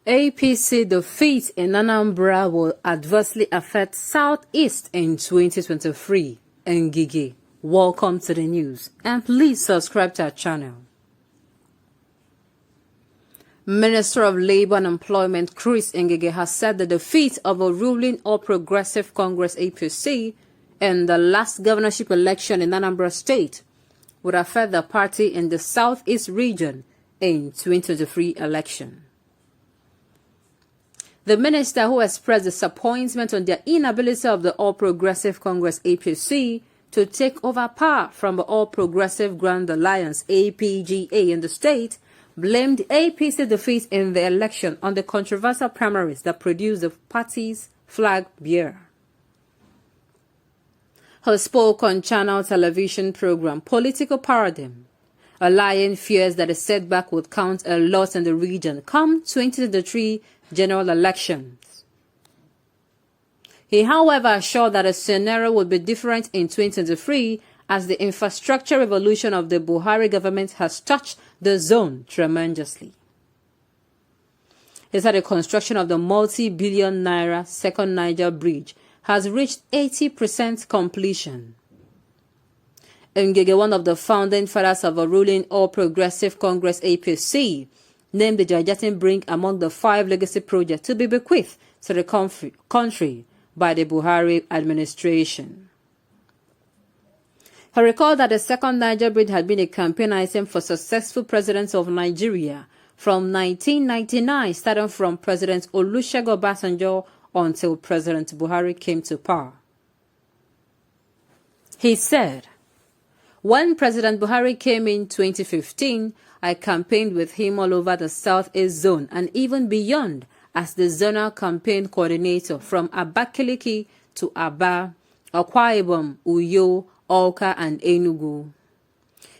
APC defeat in Anambra will adversely affect Southeast in 2023. Ngige, welcome to the news and please subscribe to our channel. Minister of Labour and Employment Chris Ngige has said the defeat of a ruling All Progressive Congress APC in the last governorship election in Anambra State would affect the party in the Southeast region in 2023 election. The minister, who expressed disappointment on the inability of the All Progressive Congress APC to take over power from the All Progressive Grand Alliance APGA in the state, blamed APC defeat in the election on the controversial primaries that produced the party's flag bearer. Her spoke on channel television program Political Paradigm. A lion fears that a setback would count a lot in the region come 2023 general elections. He, however, assured that a scenario would be different in 2023 as the infrastructure revolution of the Buhari government has touched the zone tremendously. He said the construction of the multi-billion naira second Niger bridge has reached 80% completion. Ngige, one of the founding fathers of a ruling All Progressive Congress APC, named the Jajatin Brink among the 5 legacy projects to be bequeathed to the country by the Buhari administration. He recalled that the second Niger bridge had been a campaign item for successful presidents of Nigeria from 1999, starting from President Olusegun Obasanjo until President Buhari came to power. He said, "When President Buhari came in 2015, I campaigned with him all over the Southeast zone and even beyond as the zonal campaign coordinator from Abakaliki to Aba, Akwa Ibom, Uyo, Awka, and Enugu.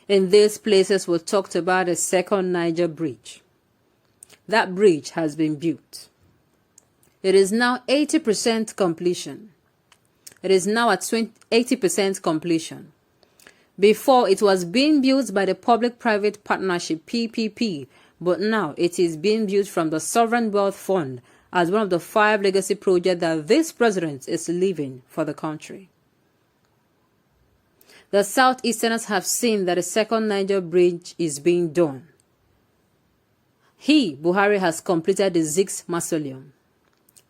In these places we talked about the second Niger bridge. That bridge has been built. It is now 80% completion. It is now at 80% completion. Before, it was being built by the Public-Private Partnership PPP, but now it is being built from the Sovereign Wealth Fund as one of the 5 legacy projects that this president is leaving for the country." The Southeasterners have seen that the second Niger bridge is being done. Buhari, has completed the Zik's mausoleum.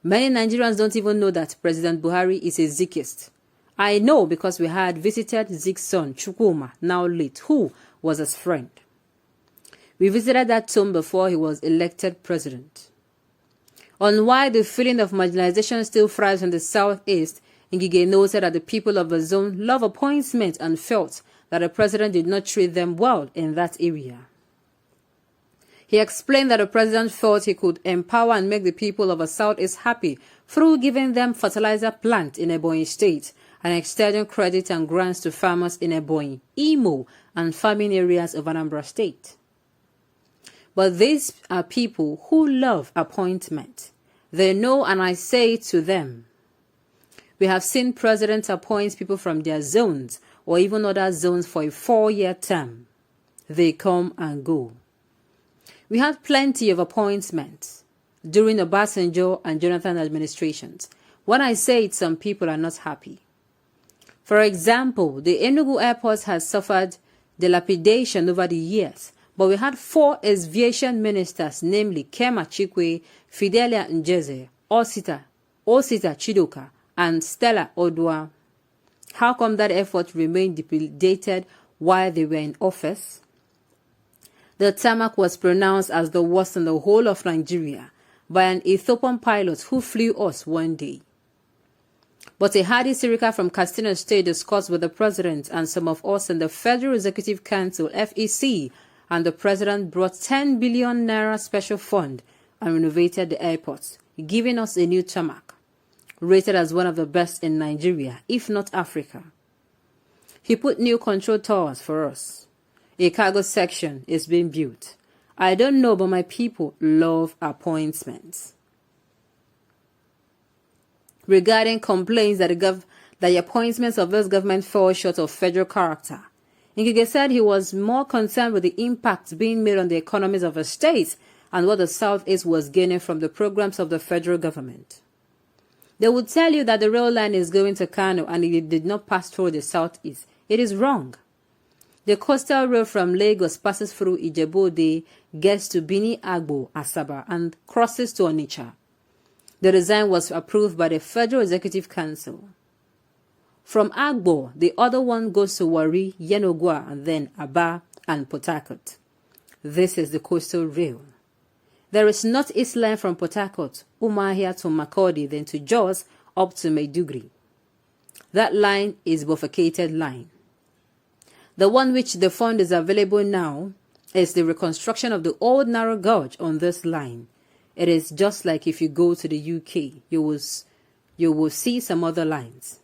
Many Nigerians don't even know that President Buhari is a Zikist. I know because we had visited Zik's son, Chukwuma, now late, who was his friend. We visited that tomb before he was elected president. On why the feeling of marginalization still thrives in the Southeast, Ngige noted that the people of the zone love appointment and felt that the president did not treat them well in that area. He explained that the president thought he could empower and make the people of the Southeast happy through giving them fertilizer plant in Ebonyi State and extending credit and grants to farmers in Ebonyi, Imo, and farming areas of Anambra State. But these are people who love appointment. They know, and I say to them, we have seen presidents appoint people from their zones or even other zones for a 4-year term. They come and go. We had plenty of appointments during the Obasanjo and Jonathan administrations. When I say it, some people are not happy. For example, the Enugu airport has suffered dilapidation over the years, but we had 4 aviation ministers, namely Kema Chikwe, Fidelia Njeze, Osita Chidoka, and Stella Odua. How come that effort remained dilapidated while they were in office? The tarmac was pronounced as the worst in the whole of Nigeria by an Ethiopian pilot who flew us one day. But a hardy Sirika from Katsina State discussed with the president and some of us in the Federal Executive Council, FEC, and the president brought 10 billion naira special fund and renovated the airport, giving us a new tarmac, rated as one of the best in Nigeria, if not Africa. He put new control towers for us. A cargo section is being built. I don't know, but my people love appointments. Regarding complaints that the appointments of this government fall short of federal character, Ngige said he was more concerned with the impacts being made on the economies of the state and what the Southeast was gaining from the programs of the federal government. They would tell you that the rail line is going to Kano and it did not pass through the Southeast. It is wrong. The coastal rail from Lagos passes through Ijebu-Ode, gets to Bini Agbo, Asaba, and crosses to Onitsha. The design was approved by the Federal Executive Council. From Agbo, the other one goes to Warri, Yenogwa, and then Aba and Port Harcourt. This is the coastal rail. There is northeast line from Port Harcourt, Umuahia to Makurdi, then to Jos up to Maiduguri. That line is bifurcated line. The one which the fund is available now is the reconstruction of the old narrow gauge on this line. It is just like if you go to the UK, you will see some other lines.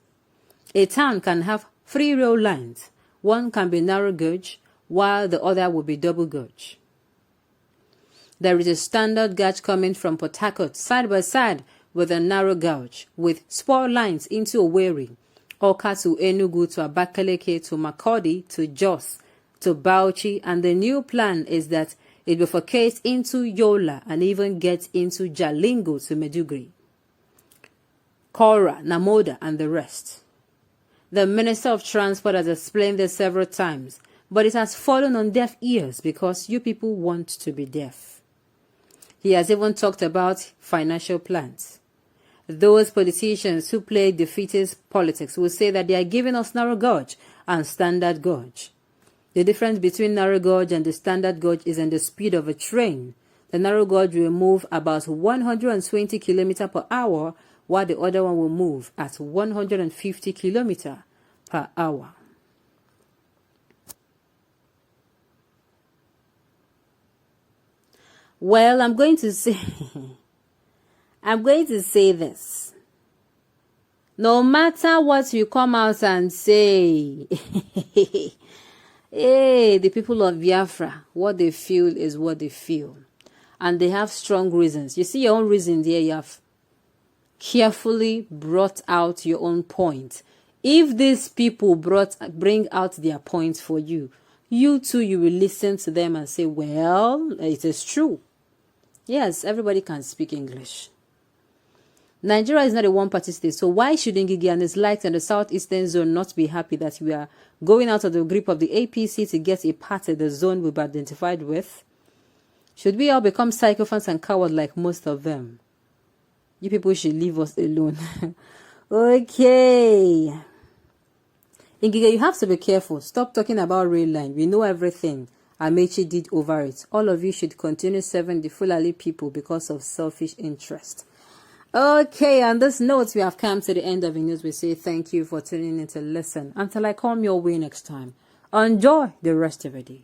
A town can have 3 rail lines. One can be narrow gauge, while the other will be double gauge. There is a standard gauge coming from Port Harcourt side by side with a narrow gauge, with spur lines into Owerri, Oka to Enugu to Abakaliki to Makurdi to Jos to Bauchi, and the new plan is that it bifurcates into Yola and even gets into Jalingo to Maiduguri, Kora, Namoda, and the rest. The Minister of Transport has explained this several times, but it has fallen on deaf ears because you people want to be deaf. He has even talked about financial plans. Those politicians who play defeatist politics will say that they are giving us narrow gauge and standard gauge. The difference between narrow gauge and the standard gauge is in the speed of a train. The narrow gauge will move about 120 km per hour, while the other one will move at 150 km per hour. Well, I'm going to say this. No matter what you come out and say, hey, the people of Biafra, what they feel is what they feel. And they have strong reasons. You see your own reason there, you have carefully brought out your own point. If these people bring out their points for you, you too, you will listen to them and say, well, it is true. Yes, everybody can speak English. Nigeria is not a one-party state, so why should Ngige and his likes in the southeastern zone not be happy that we are going out of the grip of the APC to get a part of the zone we've identified with? Should we all become psychophants and cowards like most of them? You people should leave us alone. Okay. Ngige, you have to be careful. Stop talking about rail line. We know everything Amechi did over it. All of you should continue serving the Fulani people because of selfish interest. Okay, on this note, we have come to the end of the news. We say thank you for tuning in to listen. Until I come your way next time, enjoy the rest of the day.